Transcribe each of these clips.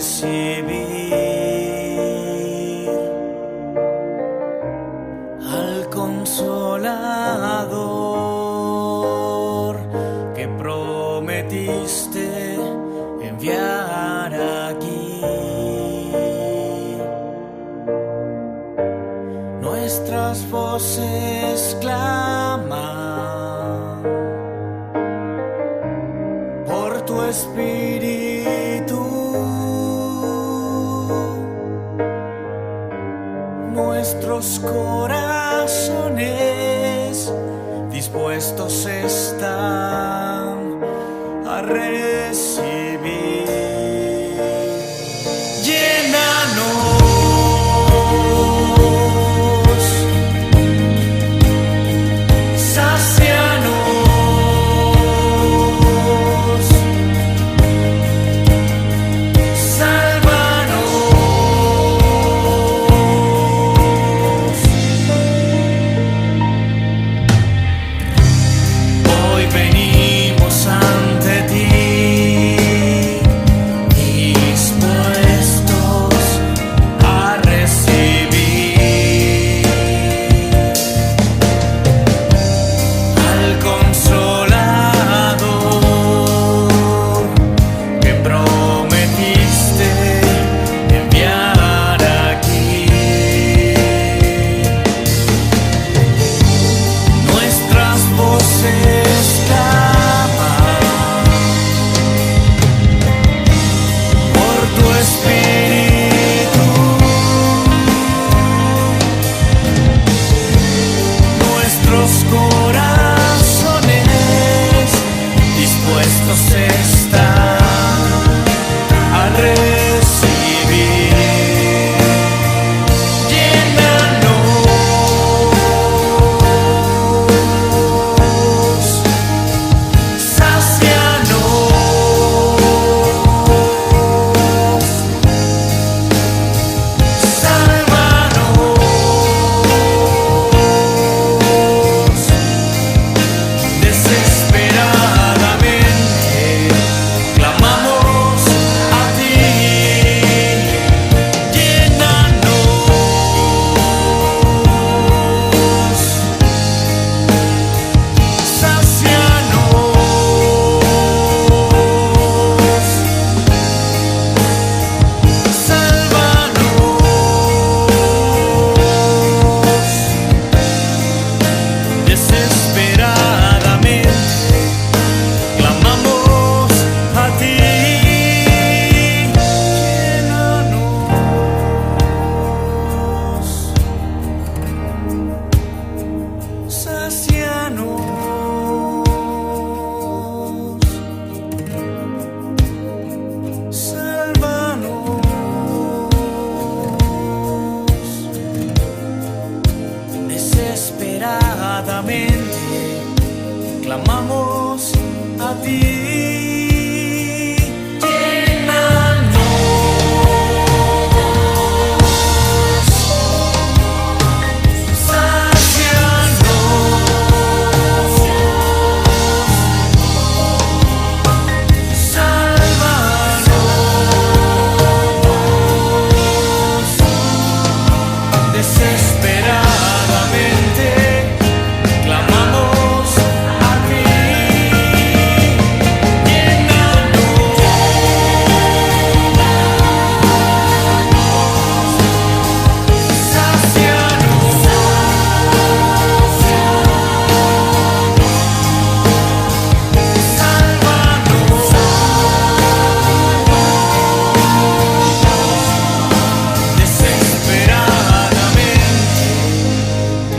recibir al Consolador que prometiste enviar aquí. Nuestras voces claman por tu Espíritu. Nuestros corazones dispuestos están a recibir. Llénanos, clamamos a ti.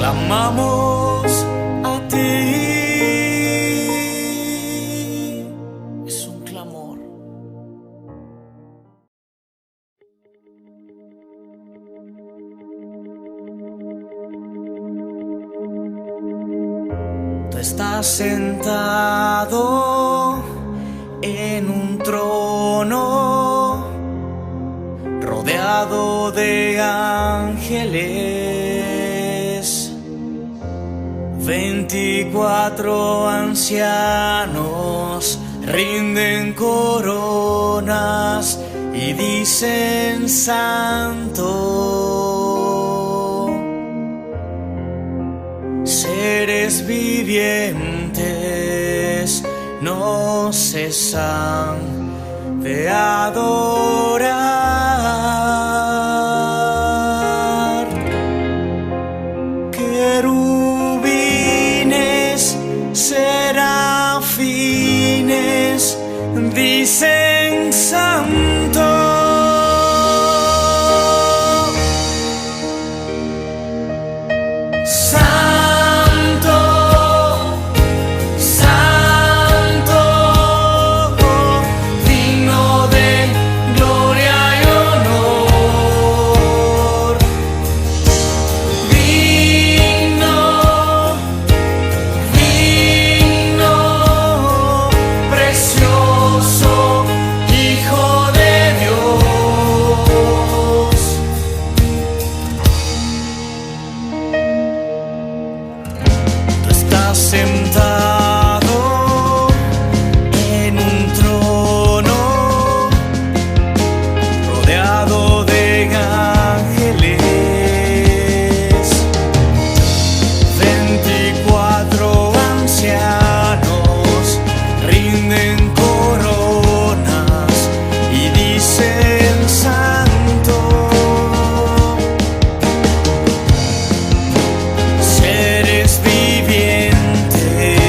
Clamamos a ti. Es un clamor. Tú estás sentado en un trono, rodeado de ángeles. 24 ancianos rinden coronas y y dicen santo. Seres vivientes no cesan de adorar. Querubines, serafines, dicen santo. Santo, santo, digno de gloria y honor. Digno, digno, precioso Hijo de Dios. Tú estás sentado en un trono, rodeado de ángeles. 24 ancianos rinden coronas y dicen santo. Seres vivientes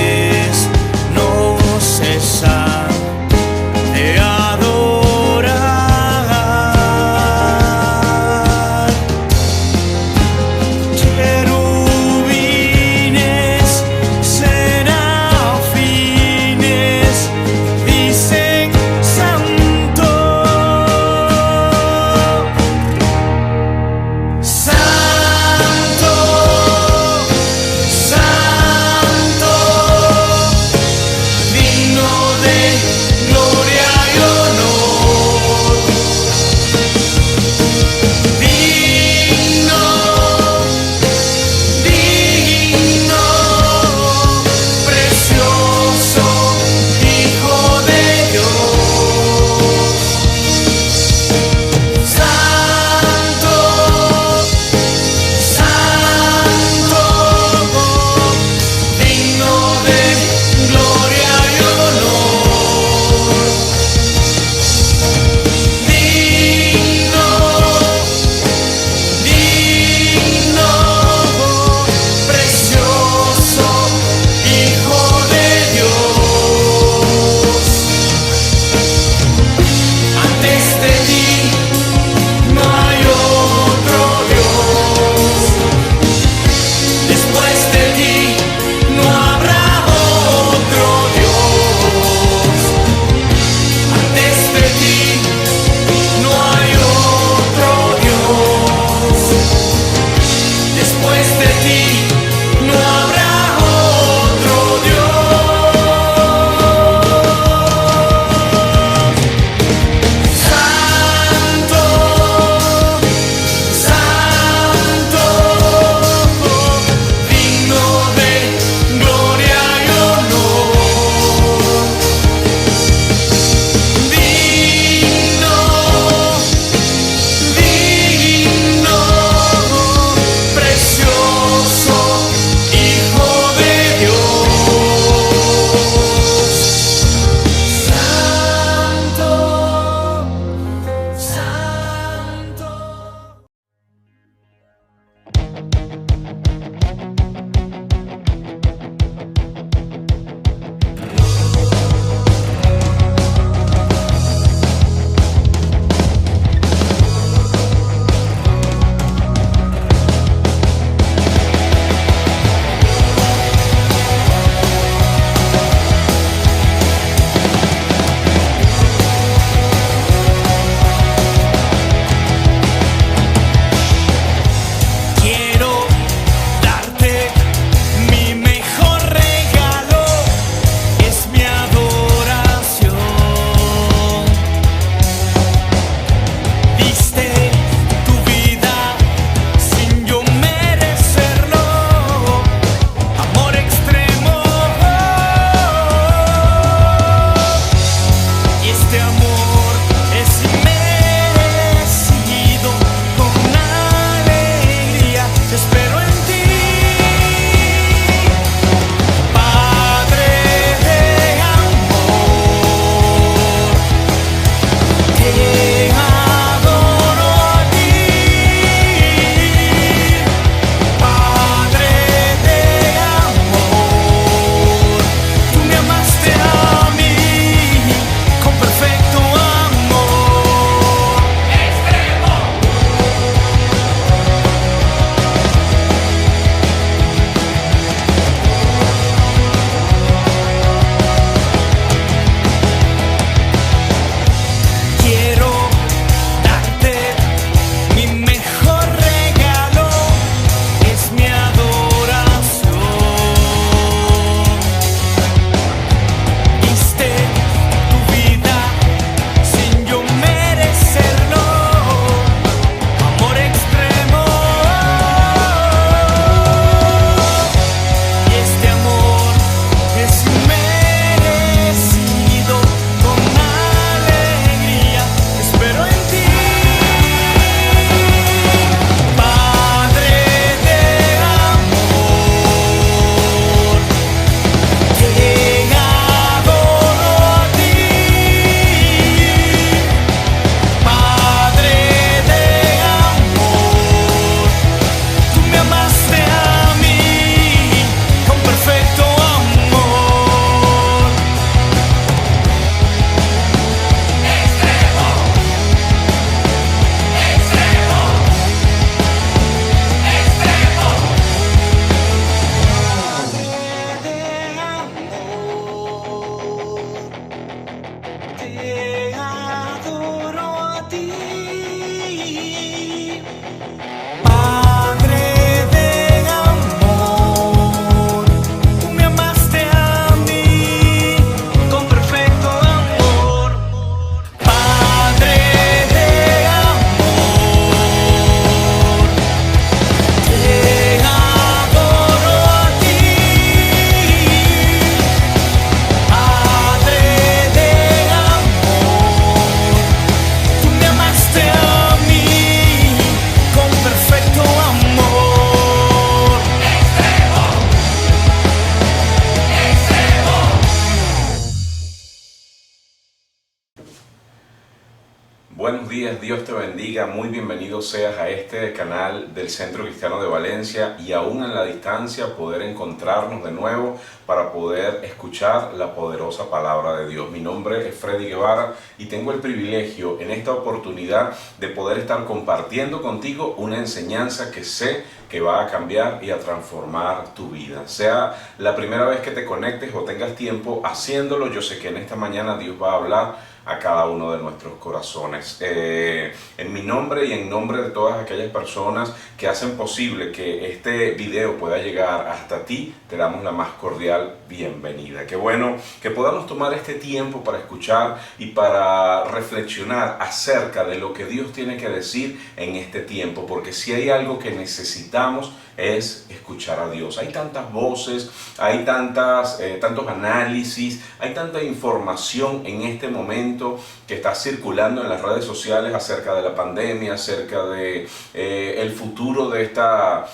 días, Dios te bendiga, muy bienvenido seas a este canal del Centro Cristiano de Valencia y aún en la distancia poder encontrarnos de nuevo para poder escuchar la poderosa palabra de Dios. Mi nombre es Freddy Guevara y tengo el privilegio en esta oportunidad de poder estar compartiendo contigo una enseñanza que sé que va a cambiar y a transformar tu vida. Sea la primera vez que te conectes o tengas tiempo haciéndolo, yo sé que en esta mañana Dios va a hablar a cada uno de nuestros corazones. En mi nombre y en nombre de todas aquellas personas que hacen posible que este video pueda llegar hasta ti, te damos la más cordial bienvenida. Qué bueno que podamos tomar este tiempo para escuchar y para reflexionar acerca de lo que Dios tiene que decir en este tiempo, porque si hay algo que necesitamos es escuchar a Dios. Hay tantas voces, hay tantos análisis, hay tanta información en este momento que está circulando en las redes sociales acerca de la pandemia, acerca de el futuro de esta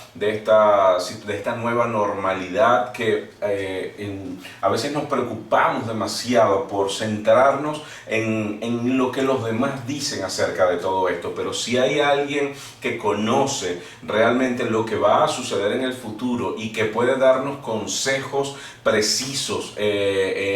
nueva normalidad que a veces nos preocupamos demasiado por centrarnos en lo que los demás dicen acerca de todo esto. Pero si hay alguien que conoce realmente lo que va a suceder en el futuro y que puede darnos consejos precisos,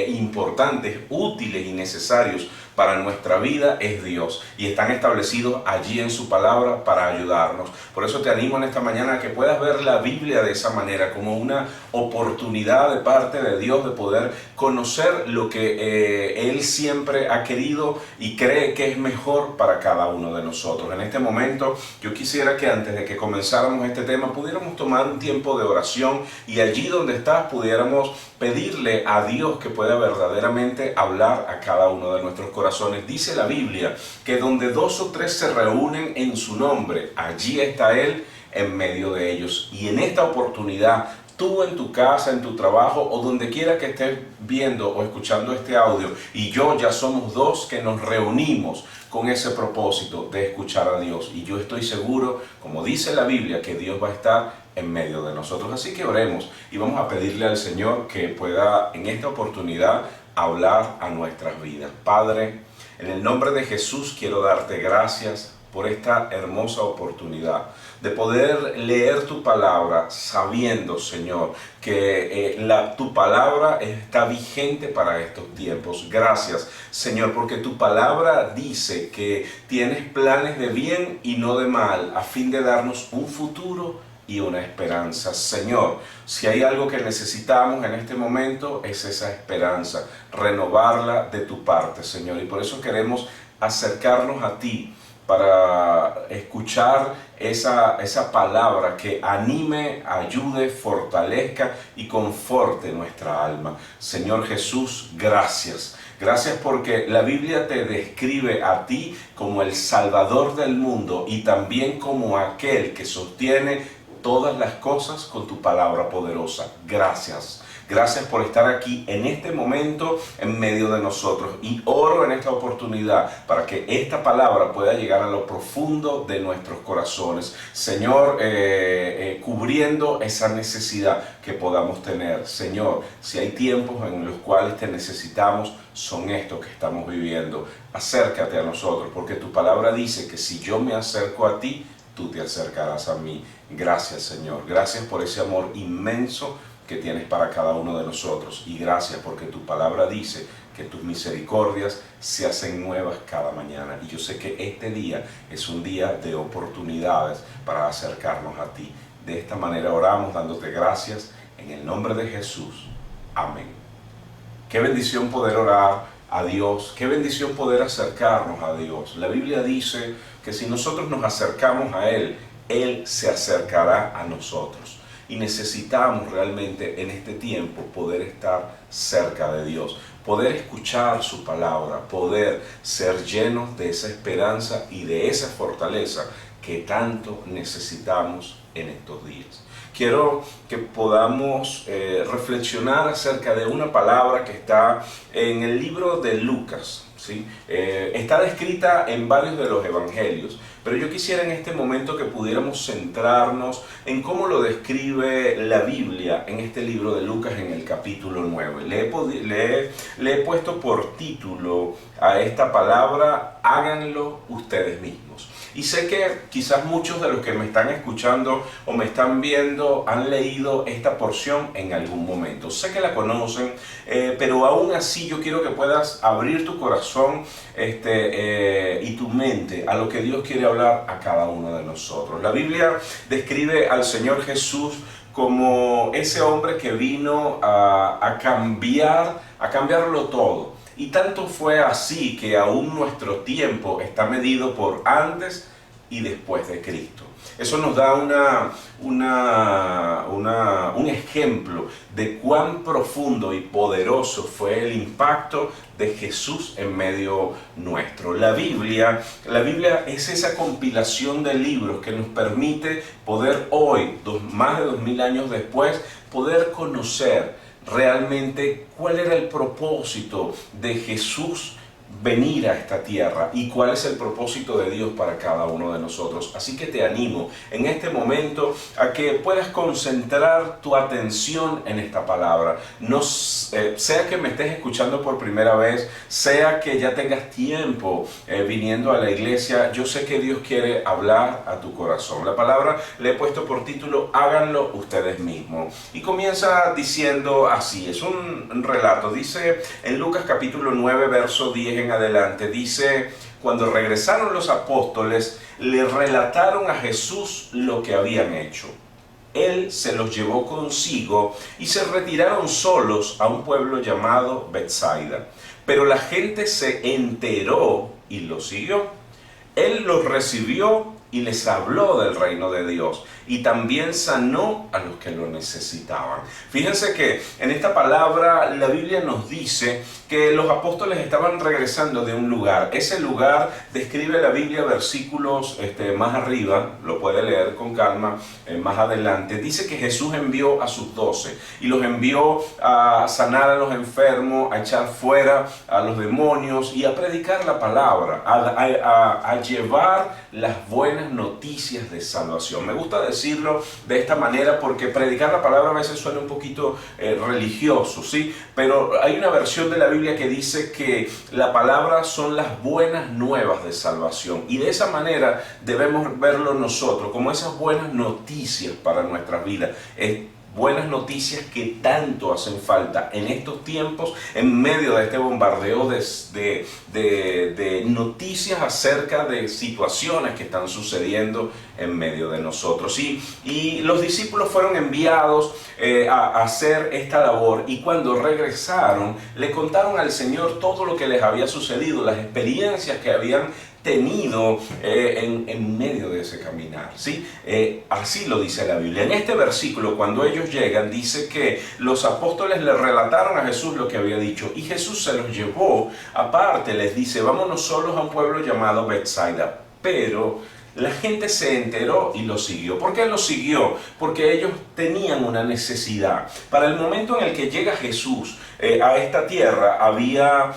importantes, útiles y necesarios para nuestra vida, es Dios, y están establecidos allí en su palabra para ayudarnos. Por eso te animo en esta mañana a que puedas ver la Biblia de esa manera, como una oportunidad de parte de Dios de poder conocer lo que Él siempre ha querido y cree que es mejor para cada uno de nosotros. En este momento yo quisiera que antes de que comenzáramos este tema pudiéramos tomar un tiempo de oración y allí donde estás pudiéramos pedirle a Dios que pueda verdaderamente hablar a cada uno de nuestros corazones. Dice la Biblia que donde 2 o 3 se reúnen en su nombre, allí está Él en medio de ellos. Y en esta oportunidad, tú en tu casa, en tu trabajo o donde quiera que estés viendo o escuchando este audio, y yo ya somos 2 que nos reunimos con ese propósito de escuchar a Dios. Y yo estoy seguro, como dice la Biblia, que Dios va a estar en medio de nosotros. Así que oremos y vamos a pedirle al Señor que pueda en esta oportunidad hablar a nuestras vidas. Padre, en el nombre de Jesús quiero darte gracias por esta hermosa oportunidad de poder leer tu palabra sabiendo, Señor, que tu palabra está vigente para estos tiempos. Gracias, Señor, porque tu palabra dice que tienes planes de bien y no de mal, a fin de darnos un futuro y una esperanza. Señor, si hay algo que necesitamos en este momento es esa esperanza, renovarla de tu parte, Señor, y por eso queremos acercarnos a ti para escuchar esa palabra que anime, ayude, fortalezca y conforte nuestra alma. Señor Jesús, gracias. Gracias porque la Biblia te describe a ti como el Salvador del mundo y también como aquel que sostiene todas las cosas con tu palabra poderosa. Gracias. Gracias por estar aquí en este momento en medio de nosotros, y oro en esta oportunidad para que esta palabra pueda llegar a lo profundo de nuestros corazones, Señor, cubriendo esa necesidad que podamos tener. Señor, si hay tiempos en los cuales te necesitamos, son estos que estamos viviendo. Acércate a nosotros, porque tu palabra dice que si yo me acerco a ti, tú te acercarás a mí. Gracias, Señor. Gracias por ese amor inmenso que tienes para cada uno de nosotros. Y gracias porque tu palabra dice que tus misericordias se hacen nuevas cada mañana. Y yo sé que este día es un día de oportunidades para acercarnos a ti. De esta manera oramos dándote gracias en el nombre de Jesús. Amén. Qué bendición poder orar a Dios, qué bendición poder acercarnos a Dios. La Biblia dice que si nosotros nos acercamos a Él, Él se acercará a nosotros. Y necesitamos realmente en este tiempo poder estar cerca de Dios, poder escuchar su palabra, poder ser llenos de esa esperanza y de esa fortaleza que tanto necesitamos en estos días. Quiero que podamos reflexionar acerca de una palabra que está en el libro de Lucas, ¿sí? Está descrita en varios de los evangelios, pero yo quisiera en este momento que pudiéramos centrarnos en cómo lo describe la Biblia en este libro de Lucas en el capítulo 9. Le he puesto por título a esta palabra: háganlo ustedes mismos. Y sé que quizás muchos de los que me están escuchando o me están viendo han leído esta porción en algún momento. Sé que la conocen, pero aún así yo quiero que puedas abrir tu corazón y tu mente a lo que Dios quiere hablar a cada uno de nosotros. La Biblia describe al Señor Jesús como ese hombre que vino a cambiarlo todo. Y tanto fue así que aún nuestro tiempo está medido por antes y después de Cristo. Eso nos da un ejemplo de cuán profundo y poderoso fue el impacto de Jesús en medio nuestro. La Biblia es esa compilación de libros que nos permite poder hoy, más de 2000 años después, poder conocer realmente cuál era el propósito de Jesús venir a esta tierra y cuál es el propósito de Dios para cada uno de nosotros. Así que te animo en este momento a que puedas concentrar tu atención en esta palabra. No, sea que me estés escuchando por primera vez, sea que ya tengas tiempo viniendo a la iglesia, yo sé que Dios quiere hablar a tu corazón. La palabra le he puesto por título: háganlo ustedes mismos. Y comienza diciendo así, es un relato, dice en Lucas capítulo 9, verso 10 en adelante, dice: cuando regresaron los apóstoles, le relataron a Jesús lo que habían hecho. Él se los llevó consigo y se retiraron solos a un pueblo llamado Betsaida. Pero la gente se enteró y lo siguió. Él los recibió y les habló del reino de Dios, y también sanó a los que lo necesitaban. Fíjense que en esta palabra la Biblia nos dice que los apóstoles estaban regresando de un lugar. Ese lugar describe la Biblia versículos más arriba, lo puede leer con calma, más adelante. Dice que Jesús envió a sus 12 y los envió a sanar a los enfermos, a echar fuera a los demonios y a predicar la palabra, a llevar las buenas noticias de salvación. Me gusta decirlo de esta manera porque predicar la palabra a veces suena un poquito religioso, ¿sí? Pero hay una versión de la Biblia que dice que la palabra son las buenas nuevas de salvación, y de esa manera debemos verlo nosotros, como esas buenas noticias para nuestras vidas. Buenas noticias que tanto hacen falta en estos tiempos, en medio de este bombardeo de noticias acerca de situaciones que están sucediendo en medio de nosotros. Y los discípulos fueron enviados a hacer esta labor, y cuando regresaron le contaron al Señor todo lo que les había sucedido, las experiencias que habían tenido en medio de ese caminar, ¿sí? Así lo dice la Biblia. En este versículo, cuando ellos llegan, dice que los apóstoles le relataron a Jesús lo que había dicho, y Jesús se los llevó aparte. Les dice: vámonos solos a un pueblo llamado Betsaida. Pero la gente se enteró y lo siguió. ¿Por qué lo siguió? Porque ellos tenían una necesidad. Para el momento en el que llega Jesús a esta tierra, había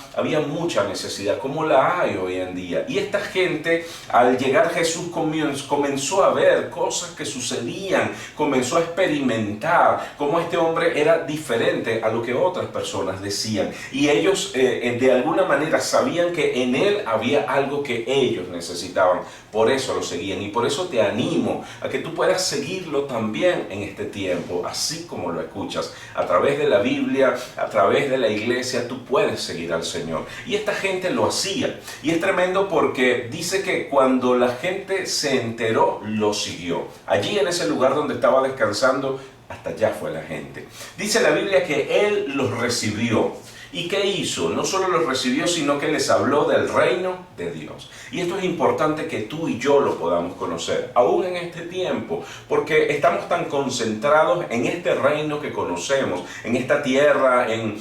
mucha necesidad, como la hay hoy en día. Y esta gente, al llegar Jesús, comenzó a ver cosas que sucedían, comenzó a experimentar cómo este hombre era diferente a lo que otras personas decían. Y ellos de alguna manera sabían que en él había algo que ellos necesitaban. Por eso lo seguían, y por eso te animo a que tú puedas seguirlo también en este tiempo, así como lo escuchas, a través de la Biblia, a través de la iglesia. Tú puedes seguir al Señor. Y esta gente lo hacía, y es tremendo porque dice que cuando la gente se enteró, lo siguió. Allí en ese lugar donde estaba descansando, hasta allá fue la gente. Dice la Biblia que Él los recibió. ¿Y qué hizo? No solo los recibió, sino que les habló del reino de Dios. Y esto es importante que tú y yo lo podamos conocer, aún en este tiempo, porque estamos tan concentrados en este reino que conocemos, en esta tierra, en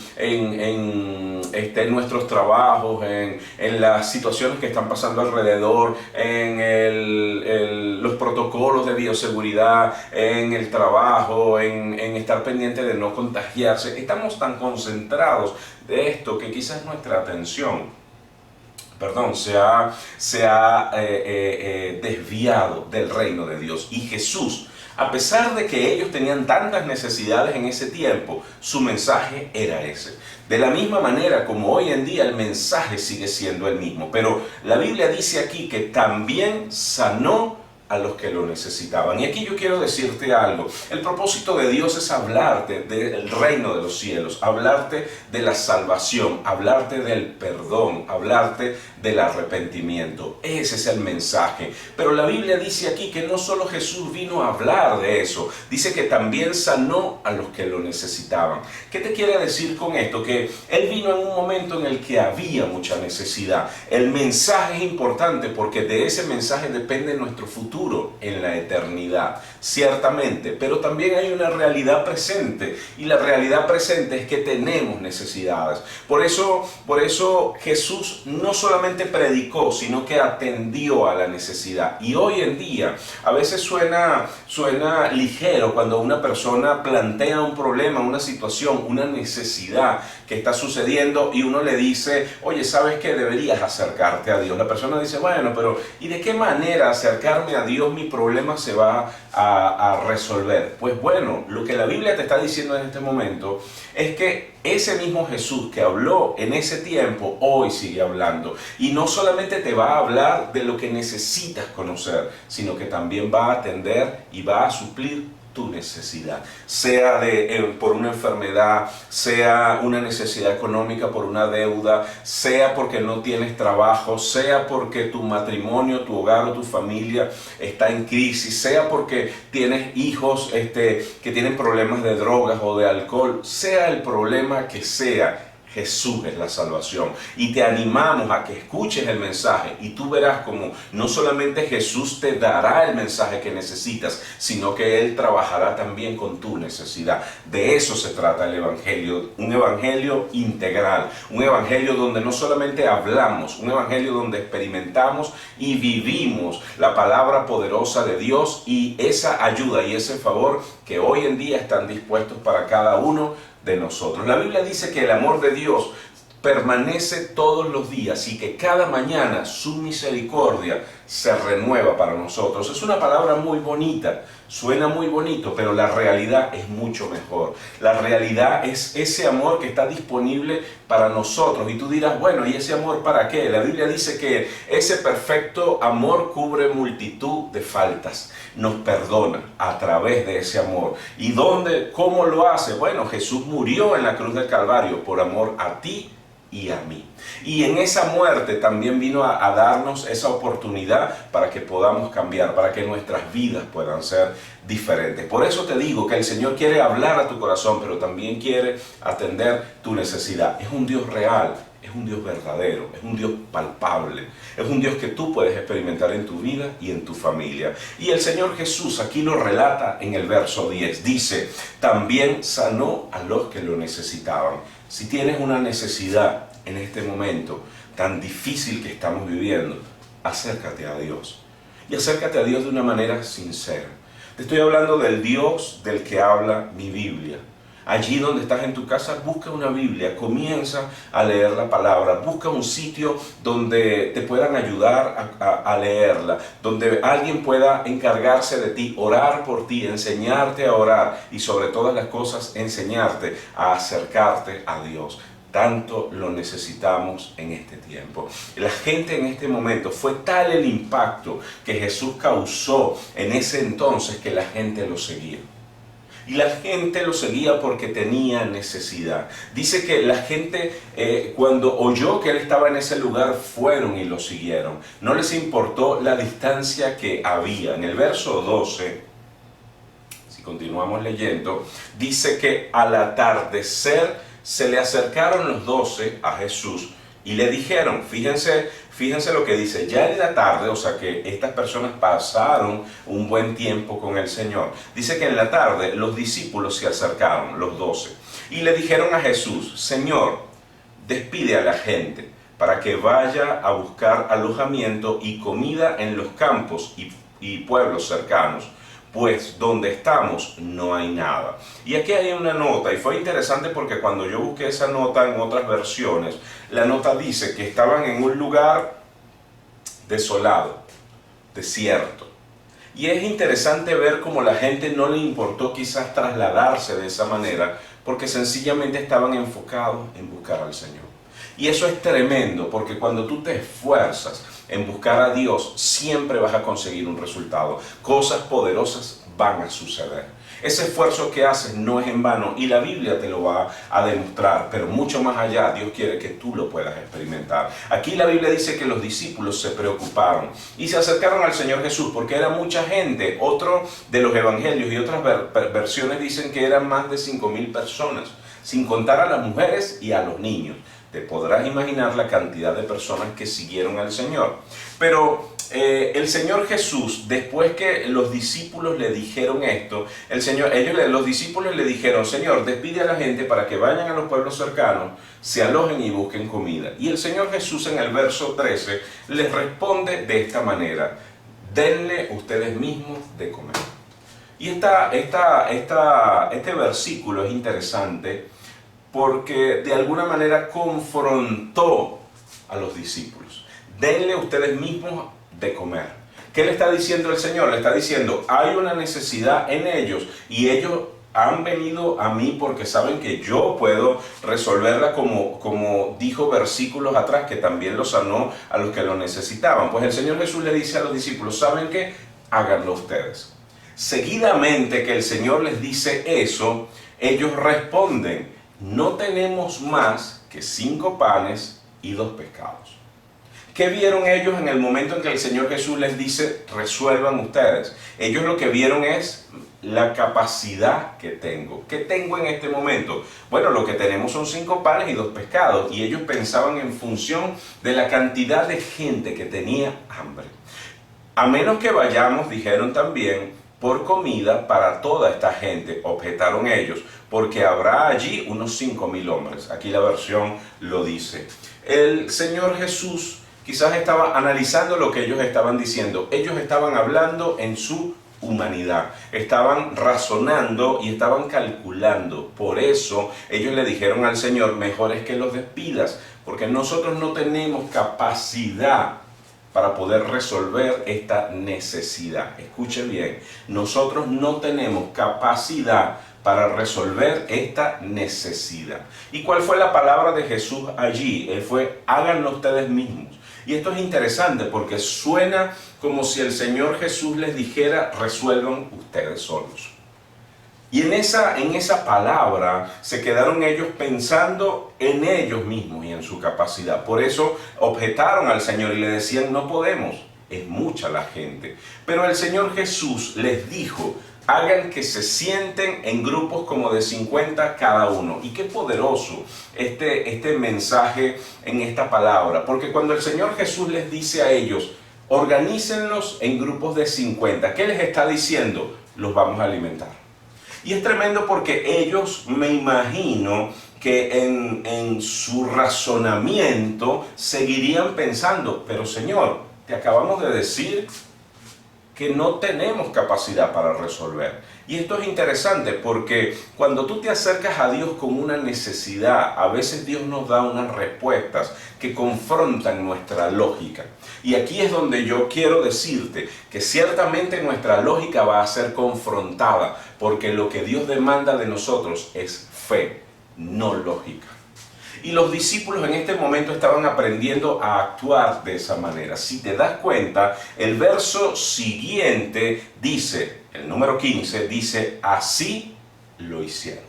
nuestros trabajos, en las situaciones que están pasando alrededor, en los protocolos de bioseguridad, en el trabajo, en estar pendiente de no contagiarse. Estamos tan concentrados de esto que quizás nuestra atención desviado del reino de Dios. Y Jesús, a pesar de que ellos tenían tantas necesidades en ese tiempo, su mensaje era ese. De la misma manera como hoy en día el mensaje sigue siendo el mismo. Pero la Biblia dice aquí que también sanó a los que lo necesitaban. Y aquí yo quiero decirte algo. El propósito de Dios es hablarte del reino de los cielos, hablarte de la salvación, hablarte del perdón, hablarte del arrepentimiento. Ese es el mensaje. Pero la Biblia dice aquí que no solo Jesús vino a hablar de eso, dice que también sanó a los que lo necesitaban. ¿Qué te quiere decir con esto? Que Él vino en un momento en el que había mucha necesidad. El mensaje es importante porque de ese mensaje depende nuestro futuro en la eternidad, ciertamente, pero también hay una realidad presente, y la realidad presente es que tenemos necesidades. Por eso Jesús no solamente predicó, sino que atendió a la necesidad. Y hoy en día a veces suena ligero cuando una persona plantea un problema, una situación, una necesidad que está sucediendo, y uno le dice: oye, ¿sabes qué? Deberías acercarte a Dios. La persona dice: bueno, pero ¿y de qué manera acercarme a Dios mi problema se va a resolver? Pues bueno, lo que la Biblia te está diciendo en este momento es que ese mismo Jesús que habló en ese tiempo, hoy sigue hablando. Y no solamente te va a hablar de lo que necesitas conocer, sino que también va a atender y va a suplir tu necesidad, sea por una enfermedad, sea una necesidad económica por una deuda, sea porque no tienes trabajo, sea porque tu matrimonio, tu hogar o tu familia está en crisis, sea porque tienes hijos que tienen problemas de drogas o de alcohol, sea el problema que sea. Jesús es la salvación, y te animamos a que escuches el mensaje, y tú verás como no solamente Jesús te dará el mensaje que necesitas, sino que Él trabajará también con tu necesidad. De eso se trata el Evangelio, un Evangelio integral, un Evangelio donde no solamente hablamos, un Evangelio donde experimentamos y vivimos la palabra poderosa de Dios y esa ayuda y ese favor que hoy en día están dispuestos para cada uno de nosotros. La Biblia dice que el amor de Dios permanece todos los días y que cada mañana su misericordia se renueva para nosotros. Es una palabra muy bonita, suena muy bonito, pero la realidad es mucho mejor. La realidad es ese amor que está disponible para nosotros. Y tú dirás: bueno, ¿y ese amor para qué? La Biblia dice que ese perfecto amor cubre multitud de faltas. Nos perdona a través de ese amor. ¿Y cómo lo hace? Bueno, Jesús murió en la cruz del Calvario por amor a ti y a mí. Y en esa muerte también vino a darnos esa oportunidad para que podamos cambiar, para que nuestras vidas puedan ser diferentes. Por eso te digo que el Señor quiere hablar a tu corazón, pero también quiere atender tu necesidad. Es un Dios real, es un Dios verdadero, es un Dios palpable, es un Dios que tú puedes experimentar en tu vida y en tu familia. Y el Señor Jesús aquí lo relata en el verso 10. Dice: también sanó a los que lo necesitaban. Si tienes una necesidad en este momento tan difícil que estamos viviendo, acércate a Dios. Y acércate a Dios de una manera sincera. Te estoy hablando del Dios del que habla mi Biblia. Allí donde estás en tu casa, busca una Biblia, comienza a leer la palabra, busca un sitio donde te puedan ayudar a leerla, donde alguien pueda encargarse de ti, orar por ti, enseñarte a orar y sobre todas las cosas enseñarte a acercarte a Dios. Tanto lo necesitamos en este tiempo. La gente en este momento, fue tal el impacto que Jesús causó en ese entonces que la gente lo seguía. Y la gente lo seguía porque tenía necesidad. Dice que la gente cuando oyó que él estaba en ese lugar, fueron y lo siguieron. No les importó la distancia que había. En el verso 12, si continuamos leyendo, dice que al atardecer se le acercaron los 12 a Jesús y le dijeron, fíjense lo que dice, ya en la tarde, o sea que estas personas pasaron un buen tiempo con el Señor. Dice que en la tarde los discípulos se acercaron, los 12, y le dijeron a Jesús: Señor, despide a la gente para que vaya a buscar alojamiento y comida en los campos y pueblos cercanos, pues donde estamos no hay nada. Y aquí hay una nota, y fue interesante porque cuando yo busqué esa nota en otras versiones, la nota dice que estaban en un lugar desolado, desierto. Y es interesante ver cómo la gente no le importó quizás trasladarse de esa manera, porque sencillamente estaban enfocados en buscar al Señor. Y eso es tremendo, porque cuando tú te esfuerzas en buscar a Dios, siempre vas a conseguir un resultado. Cosas poderosas van a suceder. Ese esfuerzo que haces no es en vano y la Biblia te lo va a demostrar, pero mucho más allá Dios quiere que tú lo puedas experimentar. Aquí la Biblia dice que los discípulos se preocuparon y se acercaron al Señor Jesús porque era mucha gente. Otro de los evangelios y otras versiones dicen que eran más de 5,000 personas, sin contar a las mujeres y a los niños. Te podrás imaginar la cantidad de personas que siguieron al Señor. Pero el Señor Jesús, después que los discípulos le dijeron esto, los discípulos le dijeron: Señor, despide a la gente para que vayan a los pueblos cercanos, se alojen y busquen comida. Y el Señor Jesús en el verso 13 les responde de esta manera: denle ustedes mismos de comer. Y este versículo es interesante porque de alguna manera confrontó a los discípulos. Denle ustedes mismos de comer. ¿Qué le está diciendo el Señor? Le está diciendo: hay una necesidad en ellos y ellos han venido a mí porque saben que yo puedo resolverla, como dijo versículos atrás, que también lo sanó a los que lo necesitaban. Pues el Señor Jesús le dice a los discípulos: ¿saben qué? Háganlo ustedes. Seguidamente que el Señor les dice eso, ellos responden: no tenemos más que 5 panes y 2 pescados. ¿Qué vieron ellos en el momento en que el Señor Jesús les dice: resuelvan ustedes? Ellos lo que vieron es la capacidad que tengo. ¿Qué tengo en este momento? Bueno, lo que tenemos son 5 panes y 2 pescados. Y ellos pensaban en función de la cantidad de gente que tenía hambre. A menos que vayamos, dijeron también, por comida para toda esta gente, objetaron ellos, porque habrá allí unos 5,000 hombres. Aquí la versión lo dice. El Señor Jesús quizás estaba analizando lo que ellos estaban diciendo. Ellos estaban hablando en su humanidad, estaban razonando y estaban calculando. Por eso ellos le dijeron al Señor: mejor es que los despidas, porque nosotros no tenemos capacidad para poder resolver esta necesidad. Escuche bien, nosotros no tenemos capacidad para resolver esta necesidad. ¿Y cuál fue la palabra de Jesús allí? Él fue: háganlo ustedes mismos. Y esto es interesante porque suena como si el Señor Jesús les dijera: resuelvan ustedes solos. Y en esa palabra se quedaron ellos pensando en ellos mismos y en su capacidad. Por eso objetaron al Señor y le decían: no podemos, es mucha la gente. Pero el Señor Jesús les dijo: hagan que se sienten en grupos como de 50 cada uno. Y qué poderoso este mensaje en esta palabra. Porque cuando el Señor Jesús les dice a ellos: organícenlos en grupos de 50, ¿qué les está diciendo? Los vamos a alimentar. Y es tremendo porque ellos, me imagino que en su razonamiento seguirían pensando: pero Señor, te acabamos de decir que no tenemos capacidad para resolver. Y esto es interesante porque cuando tú te acercas a Dios con una necesidad, a veces Dios nos da unas respuestas que confrontan nuestra lógica. Y aquí es donde yo quiero decirte que ciertamente nuestra lógica va a ser confrontada, porque lo que Dios demanda de nosotros es fe, no lógica. Y los discípulos en este momento estaban aprendiendo a actuar de esa manera. Si te das cuenta, el verso siguiente dice, el número 15, dice: así lo hicieron.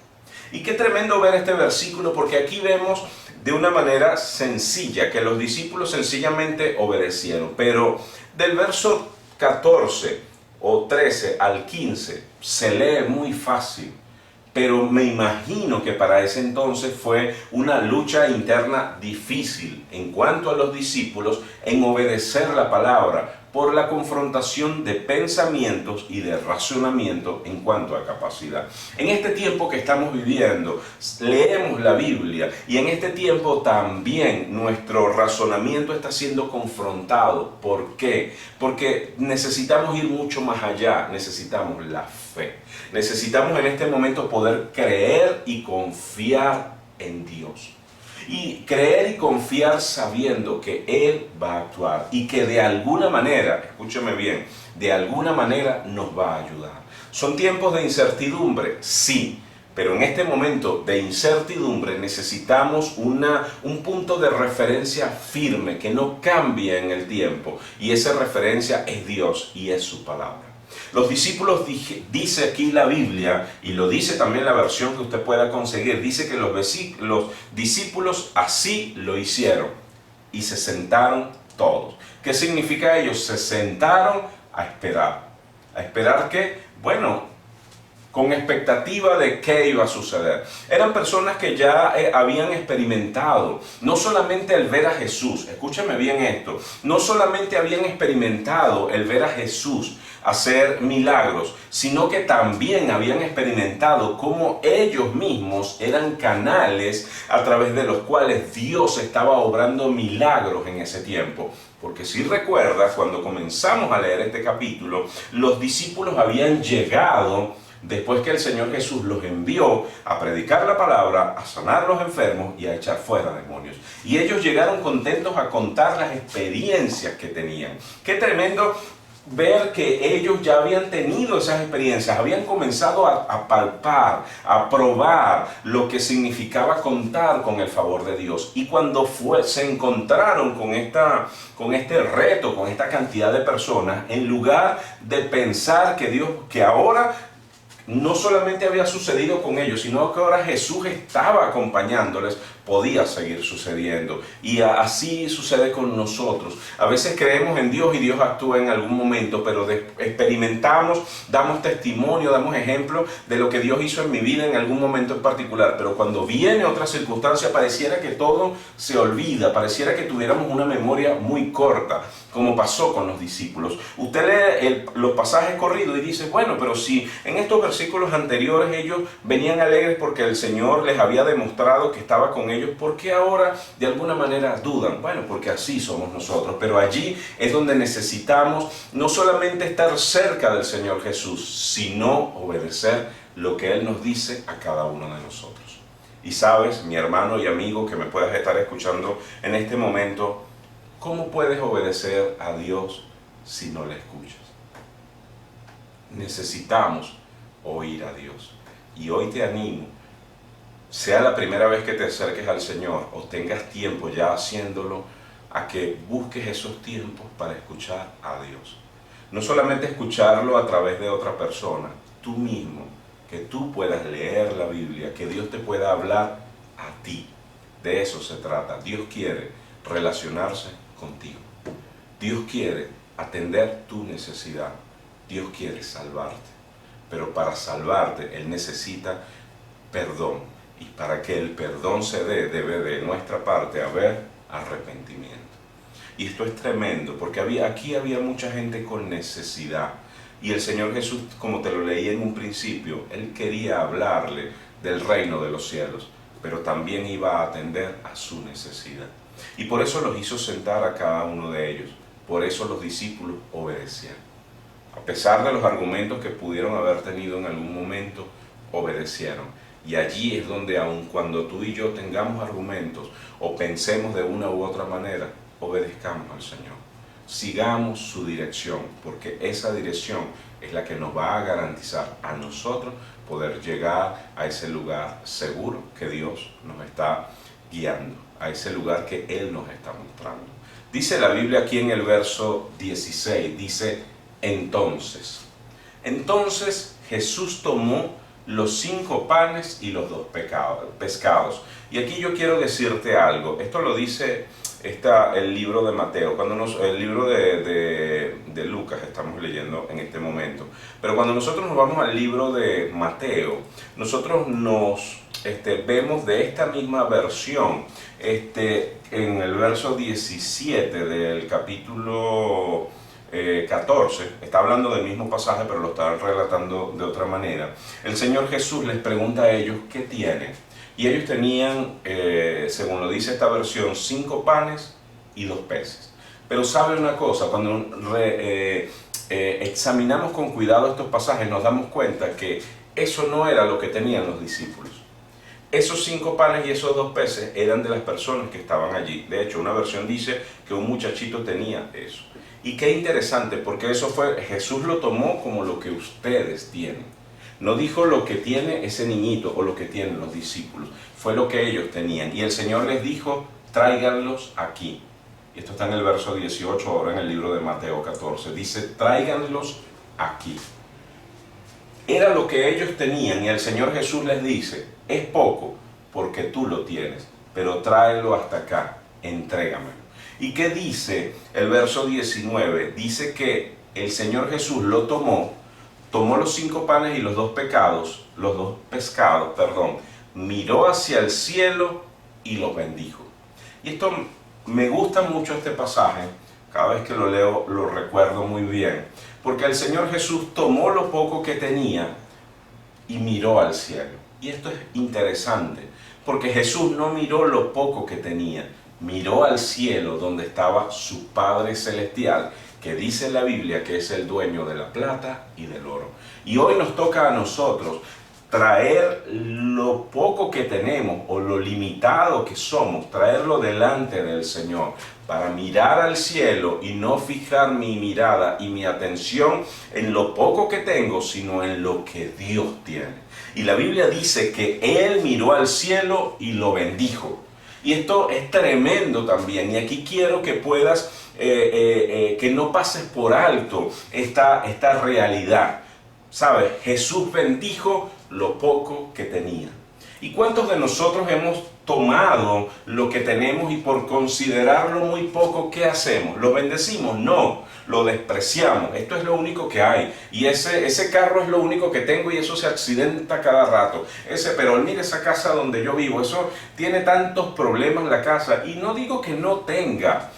Y qué tremendo ver este versículo, porque aquí vemos de una manera sencilla que los discípulos sencillamente obedecieron. Pero del verso 14 o 13 al 15 se lee muy fácil. Pero me imagino que para ese entonces fue una lucha interna difícil en cuanto a los discípulos en obedecer la palabra, por la confrontación de pensamientos y de razonamiento en cuanto a capacidad. En este tiempo que estamos viviendo, leemos la Biblia y en este tiempo también nuestro razonamiento está siendo confrontado. ¿Por qué? Porque necesitamos ir mucho más allá, necesitamos la fe. Necesitamos en este momento poder creer y confiar en Dios. Y creer y confiar sabiendo que Él va a actuar y que de alguna manera, escúcheme bien, de alguna manera nos va a ayudar. ¿Son tiempos de incertidumbre? Sí, pero en este momento de incertidumbre necesitamos un punto de referencia firme que no cambie en el tiempo, y esa referencia es Dios y es su palabra. Los discípulos, dice aquí la Biblia, y lo dice también la versión que usted pueda conseguir, dice que los discípulos así lo hicieron y se sentaron todos. ¿Qué significa ellos? Se sentaron a esperar. ¿A esperar qué? Bueno, con expectativa de qué iba a suceder. Eran personas que ya habían experimentado, no solamente el ver a Jesús, escúcheme bien esto, no solamente habían experimentado el ver a Jesús hacer milagros, sino que también habían experimentado cómo ellos mismos eran canales a través de los cuales Dios estaba obrando milagros en ese tiempo. Porque si recuerdas, cuando comenzamos a leer este capítulo, los discípulos habían llegado después que el Señor Jesús los envió a predicar la palabra, a sanar los enfermos y a echar fuera demonios. Y ellos llegaron contentos a contar las experiencias que tenían. Qué tremendo ver que ellos ya habían tenido esas experiencias, habían comenzado a palpar, a probar lo que significaba contar con el favor de Dios. Y cuando se encontraron con este reto, con esta cantidad de personas, en lugar de pensar que ahora no solamente había sucedido con ellos, sino que ahora Jesús estaba acompañándoles, podía seguir sucediendo. Y así sucede con nosotros. A veces creemos en Dios y Dios actúa en algún momento, pero experimentamos, damos testimonio, damos ejemplo de lo que Dios hizo en mi vida en algún momento en particular. Pero cuando viene otra circunstancia, pareciera que todo se olvida, pareciera que tuviéramos una memoria muy corta, como pasó con los discípulos. Usted lee los pasajes corridos y dice, bueno, pero si en estos versículos anteriores ellos venían alegres porque el Señor les había demostrado que estaba con ellos, ¿por qué ahora de alguna manera dudan? Bueno, porque así somos nosotros, pero allí es donde necesitamos no solamente estar cerca del Señor Jesús, sino obedecer lo que Él nos dice a cada uno de nosotros. Y sabes, mi hermano y amigo que me puedas estar escuchando en este momento, ¿cómo puedes obedecer a Dios si no le escuchas? Necesitamos oír a Dios. Y hoy te animo, sea la primera vez que te acerques al Señor o tengas tiempo ya haciéndolo, a que busques esos tiempos para escuchar a Dios. No solamente escucharlo a través de otra persona, tú mismo, que tú puedas leer la Biblia, que Dios te pueda hablar a ti. De eso se trata. Dios quiere relacionarse contigo. Dios quiere atender tu necesidad. Dios quiere salvarte. Pero para salvarte, Él necesita perdón. Y para que el perdón se dé, debe de nuestra parte haber arrepentimiento. Y esto es tremendo, porque aquí había mucha gente con necesidad. Y el Señor Jesús, como te lo leí en un principio, Él quería hablarle del reino de los cielos, pero también iba a atender a su necesidad. Y por eso los hizo sentar a cada uno de ellos. Por eso los discípulos obedecieron. A pesar de los argumentos que pudieron haber tenido en algún momento, obedecieron. Y allí es donde aun cuando tú y yo tengamos argumentos o pensemos de una u otra manera, obedezcamos al Señor. Sigamos su dirección, porque esa dirección es la que nos va a garantizar a nosotros poder llegar a ese lugar seguro que Dios nos está guiando, a ese lugar que Él nos está mostrando. Dice la Biblia aquí en el verso 16, dice, entonces Jesús tomó los 5 panes y los 2 pescados. Y aquí yo quiero decirte algo. Esto lo dice el libro de Mateo, el libro de Lucas estamos leyendo en este momento. Pero cuando nosotros nos vamos al libro de Mateo, nosotros nos vemos de esta misma versión en el verso 17 del capítulo 14, está hablando del mismo pasaje, pero lo está relatando de otra manera. El Señor Jesús les pregunta a ellos qué tienen. Y ellos tenían, según lo dice esta versión, 5 panes y 2 peces. Pero sabe una cosa, cuando examinamos con cuidado estos pasajes, nos damos cuenta que eso no era lo que tenían los discípulos. Esos 5 panes y esos 2 peces eran de las personas que estaban allí. De hecho, una versión dice que un muchachito tenía eso. Y qué interesante, porque eso fue, Jesús lo tomó como lo que ustedes tienen. No dijo lo que tiene ese niñito o lo que tienen los discípulos. Fue lo que ellos tenían. Y el Señor les dijo, tráiganlos aquí. Y esto está en el verso 18, ahora en el libro de Mateo 14. Dice, tráiganlos aquí. Era lo que ellos tenían y el Señor Jesús les dice, es poco porque tú lo tienes, pero tráelo hasta acá, entrégamelo. ¿Y qué dice el verso 19? Dice que el Señor Jesús lo tomó los 5 panes y los 2 pescados, miró hacia el cielo y los bendijo. Y esto me gusta mucho este pasaje, cada vez que lo leo lo recuerdo muy bien, porque el Señor Jesús tomó lo poco que tenía y miró al cielo. Y esto es interesante, porque Jesús no miró lo poco que tenía, miró al cielo donde estaba su Padre Celestial, que dice en la Biblia que es el dueño de la plata y del oro. Y hoy nos toca a nosotros traer lo poco que tenemos o lo limitado que somos, traerlo delante del Señor para mirar al cielo y no fijar mi mirada y mi atención en lo poco que tengo, sino en lo que Dios tiene. Y la Biblia dice que Él miró al cielo y lo bendijo. Y esto es tremendo también. Y aquí quiero que puedas, que no pases por alto esta realidad. ¿Sabes? Jesús bendijo lo poco que tenía. ¿Y cuántos de nosotros hemos tomado lo que tenemos y por considerarlo muy poco, ¿qué hacemos? ¿Lo bendecimos? No, lo despreciamos. Esto es lo único que hay. Y ese carro es lo único que tengo y eso se accidenta cada rato. Pero mire esa casa donde yo vivo, eso tiene tantos problemas la casa. Y no digo que no tenga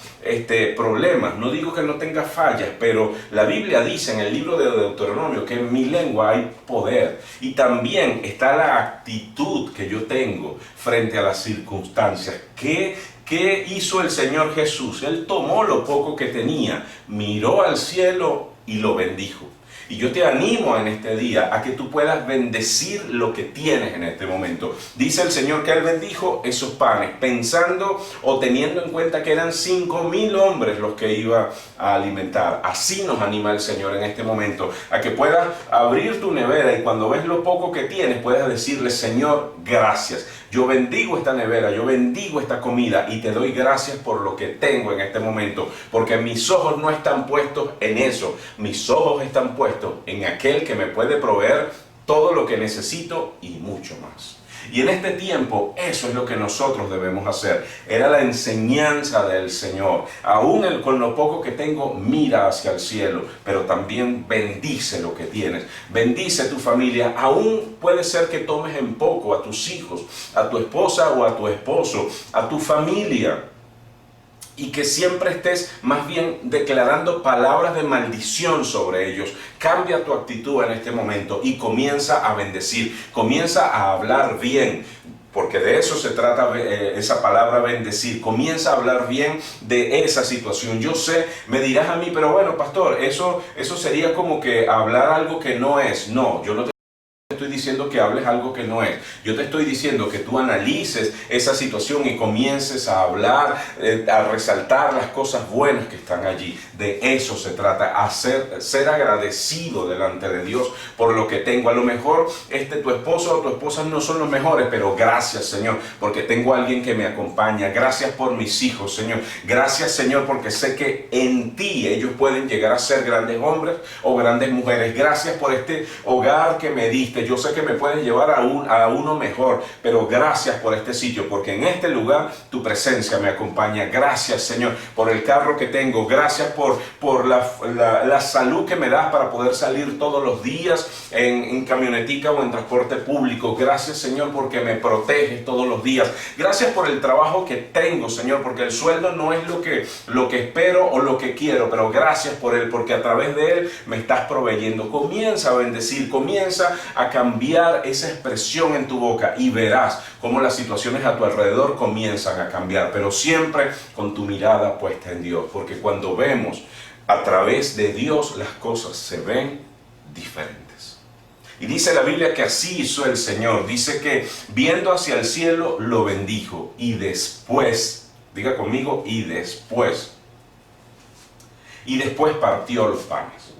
problemas, no digo que no tenga fallas, pero la Biblia dice en el libro de Deuteronomio que en mi lengua hay poder y también está la actitud que yo tengo frente a las circunstancias. ¿Qué hizo el Señor Jesús? Él tomó lo poco que tenía, miró al cielo y lo bendijo. Y yo te animo en este día a que tú puedas bendecir lo que tienes en este momento. Dice el Señor que Él bendijo esos panes, pensando o teniendo en cuenta que eran 5,000 hombres los que iba a alimentar. Así nos anima el Señor en este momento, a que puedas abrir tu nevera y cuando ves lo poco que tienes, puedas decirle, Señor, gracias. Yo bendigo esta nevera, yo bendigo esta comida y te doy gracias por lo que tengo en este momento, porque mis ojos no están puestos en eso, mis ojos están puestos en aquel que me puede proveer todo lo que necesito y mucho más. Y en este tiempo eso es lo que nosotros debemos hacer. Era la enseñanza del Señor. Aún con lo poco que tengo, mira hacia el cielo, pero también bendice lo que tienes. Bendice tu familia. Aún puede ser que tomes en poco a tus hijos, a tu esposa o a tu esposo, a tu familia. Y que siempre estés más bien declarando palabras de maldición sobre ellos. Cambia tu actitud en este momento y comienza a bendecir, comienza a hablar bien, porque de eso se trata esa palabra bendecir. Comienza a hablar bien de esa situación. Yo sé, me dirás a mí, pero bueno, pastor, eso sería como que hablar algo que no es. No, yo no te estoy diciendo que hables algo que no es. Yo te estoy diciendo que tú analices esa situación y comiences a hablar, a resaltar las cosas buenas que están allí. De eso se trata, ser agradecido delante de Dios por lo que tengo. A lo mejor tu esposo o tu esposa no son los mejores, pero gracias, Señor, porque tengo a alguien que me acompaña. Gracias por mis hijos, Señor. Gracias, Señor, porque sé que en ti ellos pueden llegar a ser grandes hombres o grandes mujeres. Gracias por este hogar que me diste. Yo sé sé que me puedes llevar a uno mejor, pero gracias por este sitio, porque en este lugar tu presencia me acompaña. Gracias, Señor, por el carro que tengo. Gracias por la salud que me das para poder salir todos los días en camionetica o en transporte público. Gracias, Señor, porque me proteges todos los días. Gracias por el trabajo que tengo, Señor, porque el sueldo no es lo que espero o lo que quiero, pero gracias por él, porque a través de él me estás proveyendo. Comienza a bendecir, comienza a cambiar esa expresión en tu boca y verás cómo las situaciones a tu alrededor comienzan a cambiar, pero siempre con tu mirada puesta en Dios, porque cuando vemos a través de Dios las cosas se ven diferentes. Y dice la Biblia que así hizo el Señor. Dice que viendo hacia el cielo lo bendijo y después, diga conmigo, y después partió los panes.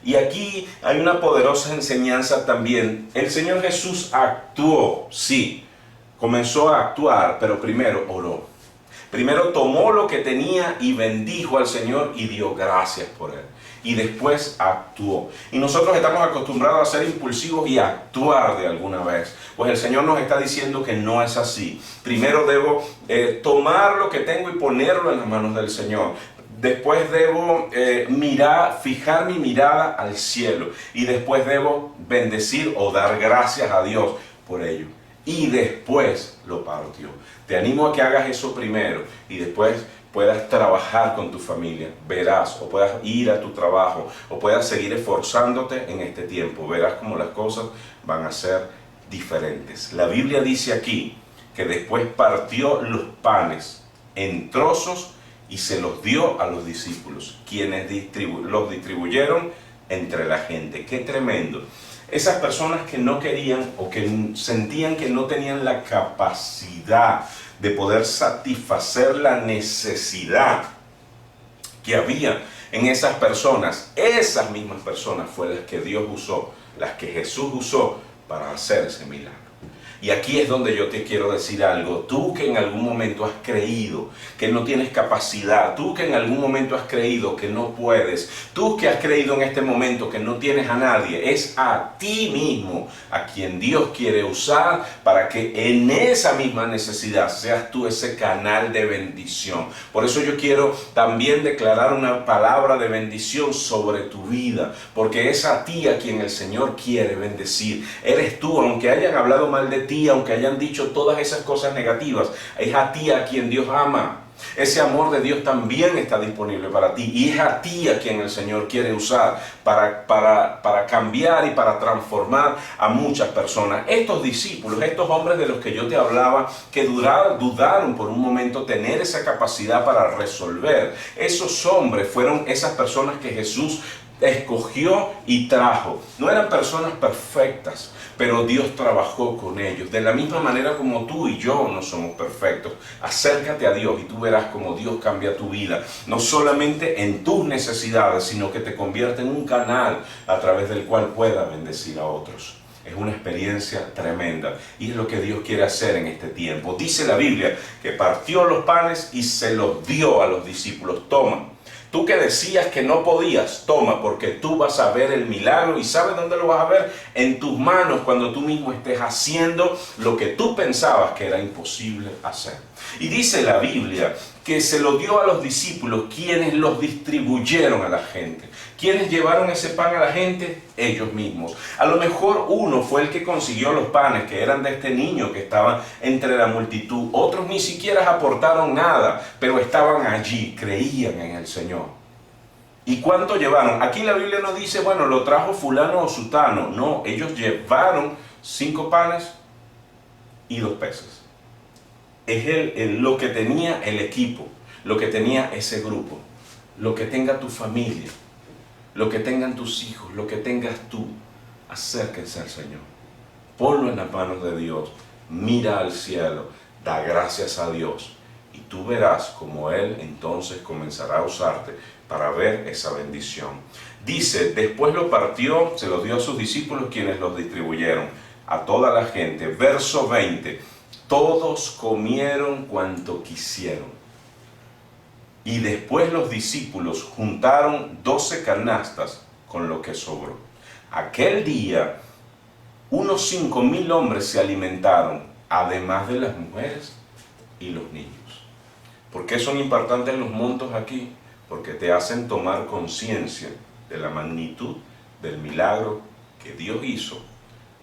Y aquí hay una poderosa enseñanza también. El Señor Jesús actuó, sí, comenzó a actuar, pero primero oró. Primero tomó lo que tenía y bendijo al Señor y dio gracias por él. Y después actuó. Y nosotros estamos acostumbrados a ser impulsivos y a actuar de alguna vez. Pues el Señor nos está diciendo que no es así. Primero debo tomar lo que tengo y ponerlo en las manos del Señor. Después debo fijar mi mirada al cielo. Y después debo bendecir o dar gracias a Dios por ello. Y después lo partió. Te animo a que hagas eso primero y después puedas trabajar con tu familia, verás, o puedas ir a tu trabajo, o puedas seguir esforzándote en este tiempo. Verás cómo las cosas van a ser diferentes. La Biblia dice aquí que después partió los panes en trozos y se los dio a los discípulos, quienes los distribuyeron entre la gente. ¡Qué tremendo! Esas personas que no querían o que sentían que no tenían la capacidad de poder satisfacer la necesidad que había en esas personas, esas mismas personas fueron las que Dios usó, las que Jesús usó para hacer ese milagro. Y aquí es donde yo te quiero decir algo. Tú que en algún momento has creído que no tienes capacidad, tú que en algún momento has creído que no puedes, tú que has creído en este momento que no tienes a nadie, es a ti mismo a quien Dios quiere usar para que en esa misma necesidad seas tú ese canal de bendición. Por eso yo quiero también declarar una palabra de bendición sobre tu vida, porque es a ti a quien el Señor quiere bendecir. Eres tú, aunque hayan hablado mal de ti, aunque hayan dicho todas esas cosas negativas, es a ti a quien Dios ama. Ese amor de Dios también está disponible para ti y es a ti a quien el Señor quiere usar para cambiar y para transformar a muchas personas. Estos discípulos, estos hombres de los que yo te hablaba, que dudaron por un momento tener esa capacidad para resolver, esos hombres fueron esas personas que Jesús escogió y trajo. No eran personas perfectas, pero Dios trabajó con ellos. De la misma manera como tú y yo no somos perfectos, acércate a Dios y tú verás cómo Dios cambia tu vida. No solamente en tus necesidades, sino que te convierte en un canal a través del cual pueda bendecir a otros. Es una experiencia tremenda y es lo que Dios quiere hacer en este tiempo. Dice la Biblia que partió los panes y se los dio a los discípulos. Toma. Tú que decías que no podías, toma, porque tú vas a ver el milagro. ¿Y sabes dónde lo vas a ver? En tus manos, cuando tú mismo estés haciendo lo que tú pensabas que era imposible hacer. Y dice la Biblia que se lo dio a los discípulos, quienes los distribuyeron a la gente. ¿Quiénes llevaron ese pan a la gente? Ellos mismos. A lo mejor uno fue el que consiguió los panes, que eran de este niño que estaba entre la multitud. Otros ni siquiera aportaron nada, pero estaban allí, creían en el Señor. ¿Y cuánto llevaron? Aquí la Biblia no dice, bueno, lo trajo fulano o sutano. No, ellos llevaron 5 panes y 2 peces. Es lo que tenía el equipo, lo que tenía ese grupo, lo que tenga tu familia, lo que tengan tus hijos, lo que tengas tú. Acérquense al Señor, ponlo en las manos de Dios, mira al cielo, da gracias a Dios y tú verás cómo Él entonces comenzará a usarte para ver esa bendición. Dice, después lo partió, se lo dio a sus discípulos, quienes los distribuyeron a toda la gente. Verso 20, todos comieron cuanto quisieron. Y después los discípulos juntaron 12 canastas con lo que sobró. Aquel día Unos 5.000 hombres se alimentaron, además de las mujeres y los niños. ¿Por qué son importantes los montos aquí? Porque te hacen tomar conciencia de la magnitud del milagro que Dios hizo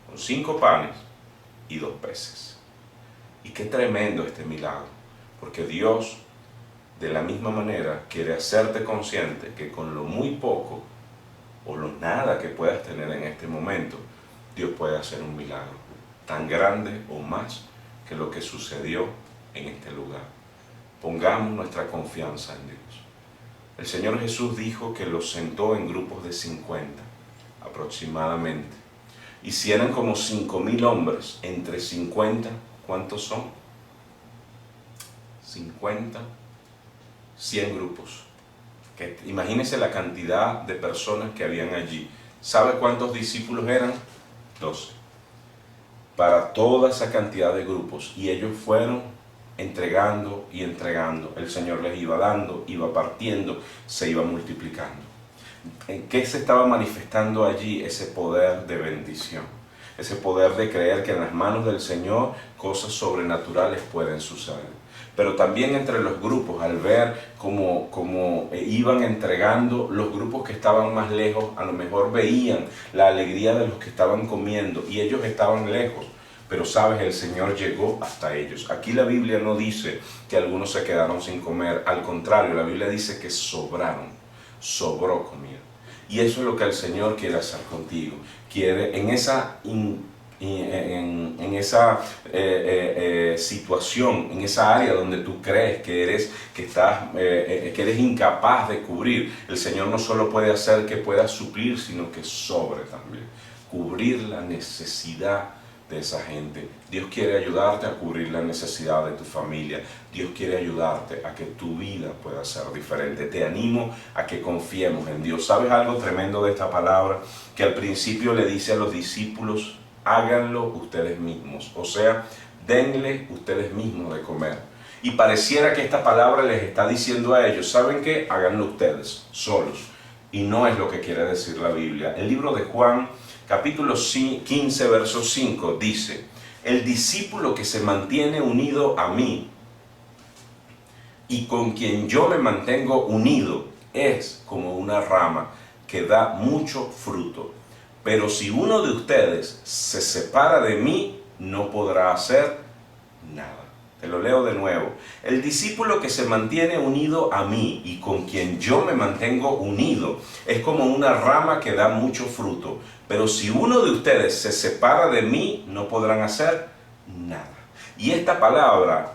con 5 panes y 2 peces. Y qué tremendo este milagro, porque Dios de la misma manera quiere hacerte consciente que con lo muy poco o lo nada que puedas tener en este momento, Dios puede hacer un milagro tan grande o más que lo que sucedió en este lugar. Pongamos nuestra confianza en Dios. El Señor Jesús dijo que los sentó en grupos de 50 aproximadamente. Y si eran como 5.000 hombres, entre 50, ¿cuántos son? 50, 100 grupos. Imagínense la cantidad de personas que habían allí. ¿Sabe cuántos discípulos eran? 12. Para toda esa cantidad de grupos. Y ellos fueron entregando y entregando. El Señor les iba dando, iba partiendo, se iba multiplicando. ¿En qué se estaba manifestando allí? Ese poder de bendición. Ese poder de creer que en las manos del Señor cosas sobrenaturales pueden suceder. Pero también entre los grupos, al ver cómo iban entregando, los grupos que estaban más lejos a lo mejor veían la alegría de los que estaban comiendo y ellos estaban lejos. Pero sabes, el Señor llegó hasta ellos. Aquí la Biblia no dice que algunos se quedaron sin comer, al contrario, la Biblia dice que sobró comida. Y eso es lo que el Señor quiere hacer contigo. Quiere en esa situación, en esa área donde tú crees que eres incapaz de cubrir, el Señor no solo puede hacer que puedas suplir, sino que sobre también, cubrir la necesidad de esa gente. Dios quiere ayudarte a cubrir la necesidad de tu familia. Dios quiere ayudarte a que tu vida pueda ser diferente. Te animo a que confiemos en Dios. ¿Sabes algo tremendo de esta palabra? Que al principio le dice a los discípulos, háganlo ustedes mismos. O sea, denle ustedes mismos de comer. Y pareciera que esta palabra les está diciendo a ellos, ¿saben qué? Háganlo ustedes, solos. Y no es lo que quiere decir la Biblia. El libro de Juan, capítulo 15, verso 5, dice, el discípulo que se mantiene unido a mí y con quien yo me mantengo unido es como una rama que da mucho fruto. Pero si uno de ustedes se separa de mí, no podrá hacer nada. Te lo leo de nuevo. El discípulo que se mantiene unido a mí y con quien yo me mantengo unido es como una rama que da mucho fruto. Pero si uno de ustedes se separa de mí, no podrán hacer nada. Y esta palabra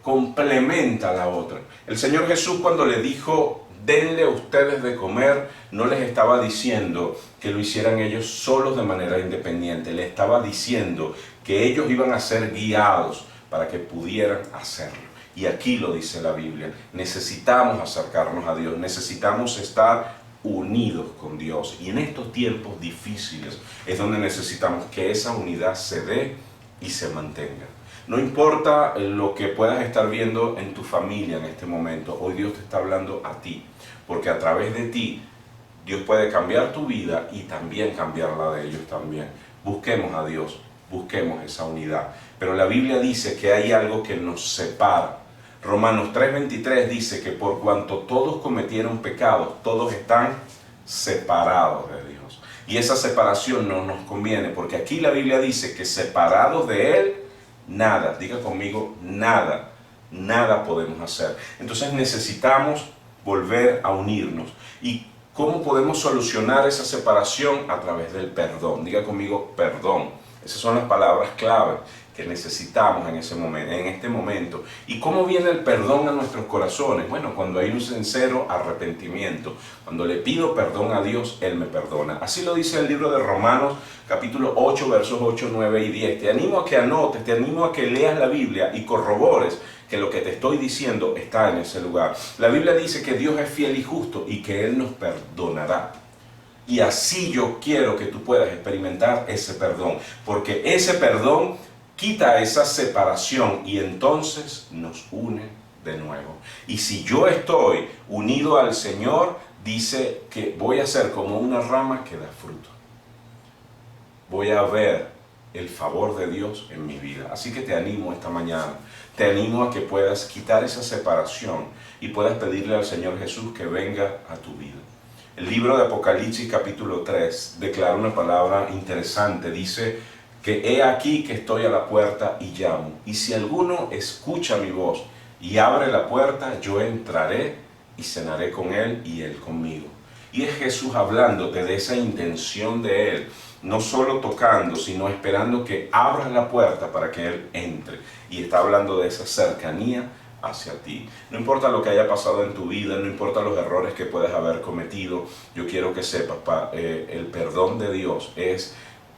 complementa a la otra. El Señor Jesús, cuando le dijo, denle a ustedes de comer, no les estaba diciendo que lo hicieran ellos solos de manera independiente. Le estaba diciendo que ellos iban a ser guiados para que pudieran hacerlo. Y aquí lo dice la Biblia. Necesitamos acercarnos a Dios. Necesitamos estar unidos con Dios. Y en estos tiempos difíciles es donde necesitamos que esa unidad se dé y se mantenga. No importa lo que puedas estar viendo en tu familia en este momento, hoy Dios te está hablando a ti, porque a través de ti Dios puede cambiar tu vida y también cambiar la de ellos también. Busquemos a Dios, busquemos esa unidad. Pero la Biblia dice que hay algo que nos separa. Romanos 3:23 dice que por cuanto todos cometieron pecados, todos están separados de Dios. Y esa separación no nos conviene, porque aquí la Biblia dice que separados de Él, nada, diga conmigo, nada podemos hacer. Entonces necesitamos volver a unirnos. ¿Y cómo podemos solucionar esa separación? A través del perdón. Diga conmigo, perdón. Esas son las palabras clave que necesitamos en este momento. ¿Y cómo viene el perdón a nuestros corazones? Bueno, cuando hay un sincero arrepentimiento. Cuando le pido perdón a Dios, Él me perdona. Así lo dice el libro de Romanos, capítulo 8, versos 8, 9 y 10. Te animo a que anotes, te animo a que leas la Biblia y corrobores que lo que te estoy diciendo está en ese lugar. La Biblia dice que Dios es fiel y justo y que Él nos perdonará. Y así yo quiero que tú puedas experimentar ese perdón, porque ese perdón quita esa separación y entonces nos une de nuevo. Y si yo estoy unido al Señor, dice que voy a ser como una rama que da fruto. voy a ver el favor de Dios en mi vida. Así que te animo esta mañana, te animo a que puedas quitar esa separación y puedas pedirle al Señor Jesús que venga a tu vida. El libro de Apocalipsis capítulo 3 declara una palabra interesante. Dice que he aquí que estoy a la puerta y llamo. Y si alguno escucha mi voz y abre la puerta, yo entraré y cenaré con él y él conmigo. Y es Jesús hablándote de esa intención de Él, no solo tocando, sino esperando que abras la puerta para que Él entre. Y está hablando de esa cercanía hacia ti. No importa lo que haya pasado en tu vida, no importa los errores que puedas haber cometido, yo quiero que sepas, el perdón de Dios es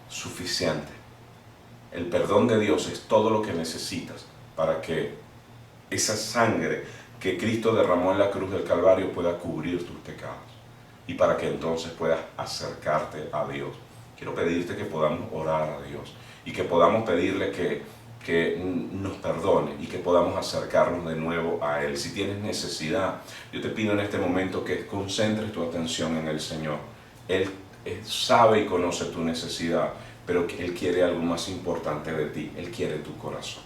suficiente. El perdón de Dios es todo lo que necesitas para que esa sangre que Cristo derramó en la cruz del Calvario pueda cubrir tus pecados y para que entonces puedas acercarte a Dios. Quiero pedirte que podamos orar a Dios y que podamos pedirle que nos perdone y que podamos acercarnos de nuevo a Él. Si tienes necesidad, yo te pido en este momento que concentres tu atención en el Señor. Él sabe y conoce tu necesidad, pero Él quiere algo más importante de ti. Él quiere tu corazón.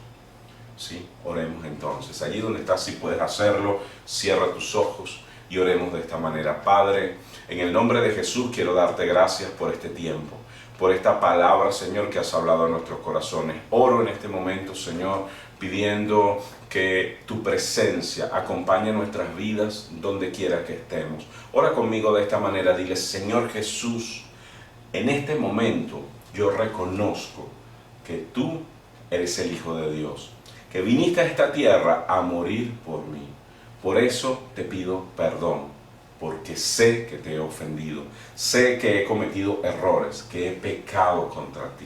¿Sí? Oremos entonces. Allí donde estás, si puedes hacerlo, cierra tus ojos y oremos de esta manera. Padre, en el nombre de Jesús quiero darte gracias por este tiempo, por esta palabra, Señor, que has hablado a nuestros corazones. Oro en este momento, Señor, pidiendo que tu presencia acompañe nuestras vidas donde quiera que estemos. Ora conmigo de esta manera, dile: Señor Jesús, en este momento yo reconozco que tú eres el Hijo de Dios, que viniste a esta tierra a morir por mí. Por eso te pido perdón, porque sé que te he ofendido, sé que he cometido errores, que he pecado contra ti.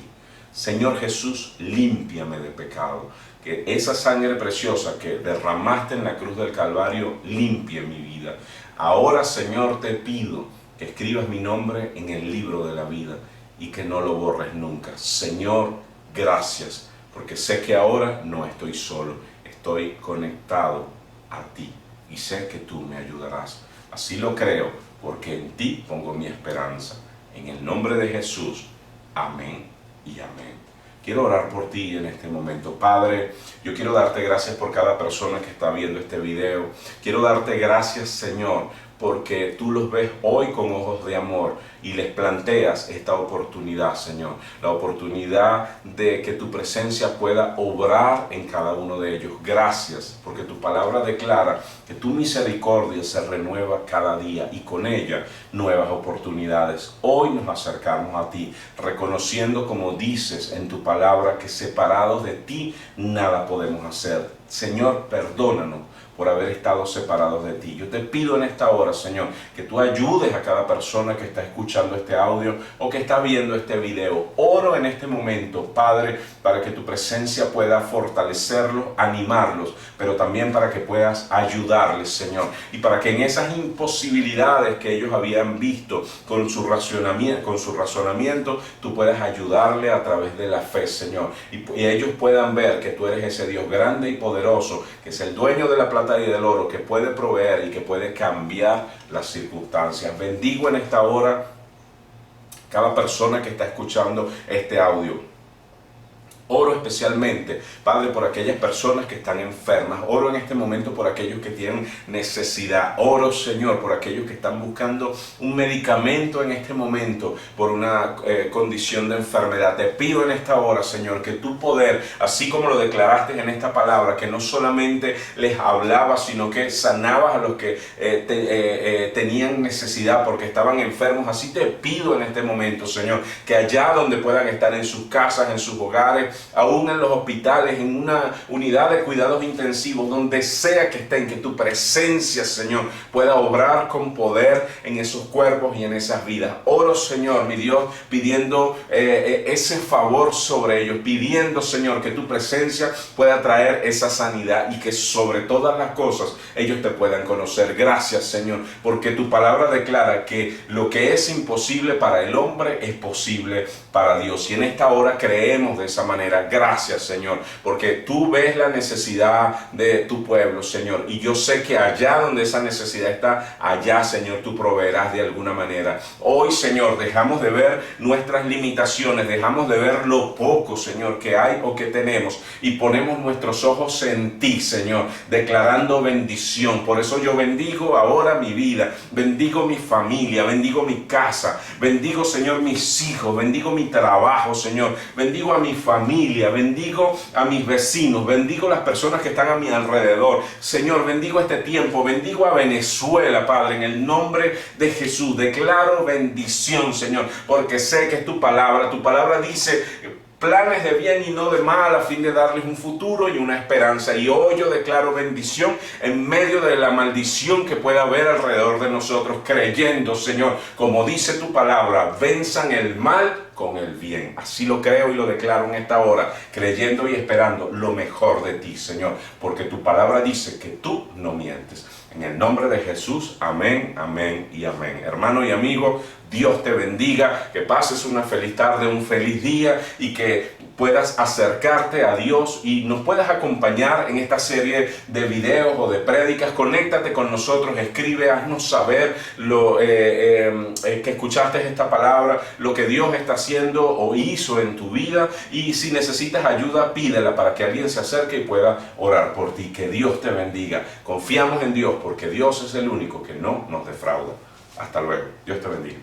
Señor Jesús, límpiame de pecado, que esa sangre preciosa que derramaste en la cruz del Calvario limpie mi vida. Ahora, Señor, te pido que escribas mi nombre en el libro de la vida y que no lo borres nunca. Señor, gracias, porque sé que ahora no estoy solo, estoy conectado a ti y sé que tú me ayudarás. Así lo creo, porque en ti pongo mi esperanza. En el nombre de Jesús, amén y amén. Quiero orar por ti en este momento. Padre, yo quiero darte gracias por cada persona que está viendo este video. Quiero darte gracias, Señor, porque tú los ves hoy con ojos de amor y les planteas esta oportunidad, Señor. La oportunidad de que tu presencia pueda obrar en cada uno de ellos. Gracias, porque tu palabra declara que tu misericordia se renueva cada día y con ella nuevas oportunidades. Hoy nos acercamos a ti, reconociendo, como dices en tu palabra, que separados de ti nada podemos hacer. Señor, perdónanos por haber estado separados de ti. Yo te pido en esta hora, Señor, que tú ayudes a cada persona que está escuchando este audio o que está viendo este video. Oro en este momento, Padre, para que tu presencia pueda fortalecerlos, animarlos, pero también para que puedas ayudarles, Señor, y para que en esas imposibilidades que ellos habían visto con su razonamiento, tú puedas ayudarle a través de la fe, Señor, y ellos puedan ver que tú eres ese Dios grande y poderoso, que es el dueño de la plata y del oro, que puede proveer y que puede cambiar las circunstancias. Bendigo en esta hora cada persona que está escuchando este audio. Oro especialmente, Padre, por aquellas personas que están enfermas. Oro en este momento por aquellos que tienen necesidad. Oro, Señor, por aquellos que están buscando un medicamento en este momento por una condición de enfermedad. Te pido en esta hora, Señor, que tu poder, así como lo declaraste en esta palabra, que no solamente les hablabas, sino que sanabas a los que tenían necesidad porque estaban enfermos. Así te pido en este momento, Señor, que allá donde puedan estar, en sus casas, en sus hogares, aún en los hospitales, en una unidad de cuidados intensivos, donde sea que estén, que tu presencia, Señor, pueda obrar con poder en esos cuerpos y en esas vidas. Oro, Señor, mi Dios, pidiendo ese favor sobre ellos, pidiendo, Señor, que tu presencia pueda traer esa sanidad y que sobre todas las cosas ellos te puedan conocer. Gracias, Señor, porque tu palabra declara que lo que es imposible para el hombre es posible para Dios. Y en esta hora creemos de esa manera. manera. Gracias, Señor, porque tú ves la necesidad de tu pueblo, Señor, y yo sé que allá donde esa necesidad está, allá, Señor, tú proveerás de alguna manera. Hoy, Señor, dejamos de ver nuestras limitaciones, dejamos de ver lo poco, Señor, que hay o que tenemos, y ponemos nuestros ojos en ti, Señor, declarando bendición. Por eso yo bendigo ahora mi vida, bendigo mi familia, bendigo mi casa, bendigo, Señor, mis hijos, bendigo mi trabajo, Señor, bendigo a mi familia, bendigo a mis vecinos, bendigo las personas que están a mi alrededor, Señor, bendigo este tiempo, bendigo a Venezuela, Padre, en el nombre de Jesús. Declaro bendición, Señor, porque sé que es tu palabra dice planes de bien y no de mal, a fin de darles un futuro y una esperanza. Y hoy yo declaro bendición en medio de la maldición que pueda haber alrededor de nosotros, creyendo, Señor, como dice tu palabra, venzan el mal con el bien. Así lo creo y lo declaro en esta hora, creyendo y esperando lo mejor de ti, Señor, porque tu palabra dice que tú no mientes. En el nombre de Jesús, amén, amén y amén. Hermano y amigo, Dios te bendiga, que pases una feliz tarde, un feliz día, y que puedas acercarte a Dios y nos puedas acompañar en esta serie de videos o de prédicas. Conéctate con nosotros, escribe, haznos saber que escuchaste esta palabra, lo que Dios está haciendo o hizo en tu vida, y si necesitas ayuda, pídela para que alguien se acerque y pueda orar por ti. Que Dios te bendiga. Confiamos en Dios porque Dios es el único que no nos defrauda. Hasta luego. Dios te bendiga.